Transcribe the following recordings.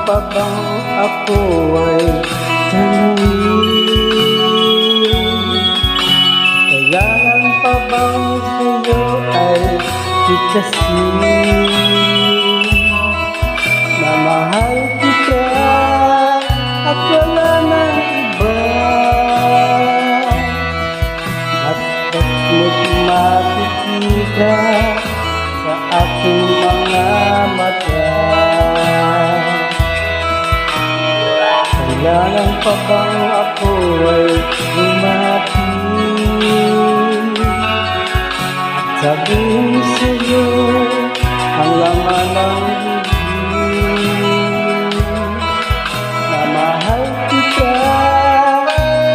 pa bang ako ay tanungin? Kailangan pa bang sa'yo ay titasin? Na mahal kita at wala nang iba, at mo't makikita sa aking mga mata. Kailangan pa bang ako ay lumapit at sabihin sa'yo ang laman ng bibig, na mahal kita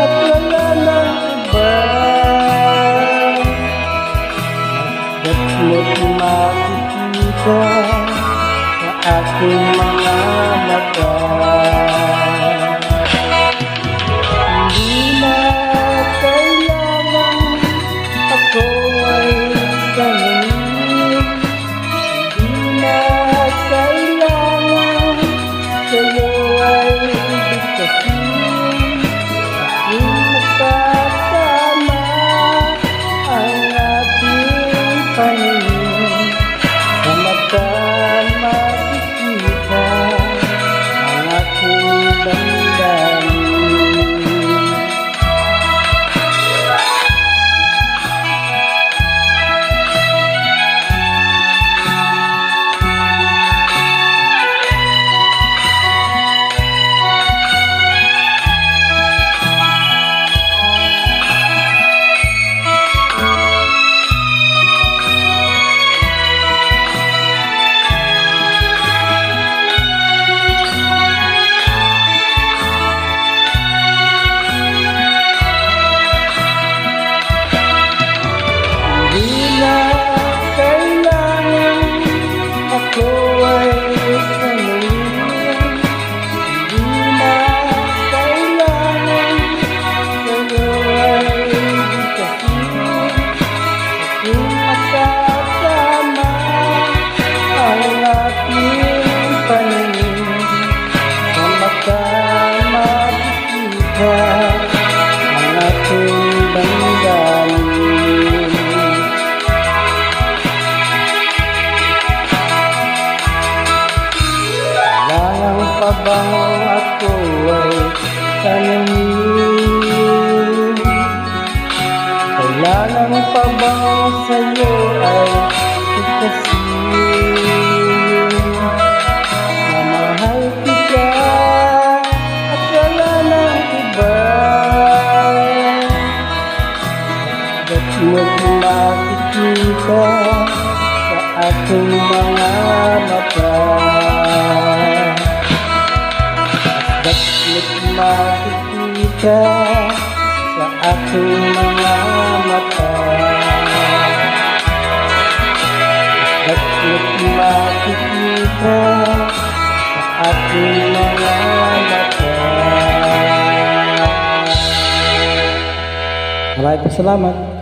at wala nang iba, at mo't makikita sa aking mga mata. Pa bang ako ay tanungin? Kailangan pa bang sa'yo ay titasin? Na mahal kita at wala nang iba, at mo't makikita sa aking mga mata. Bakit makikita sa aking mga mata? Bakit makikita sa aking mga mata? Maraming salamat.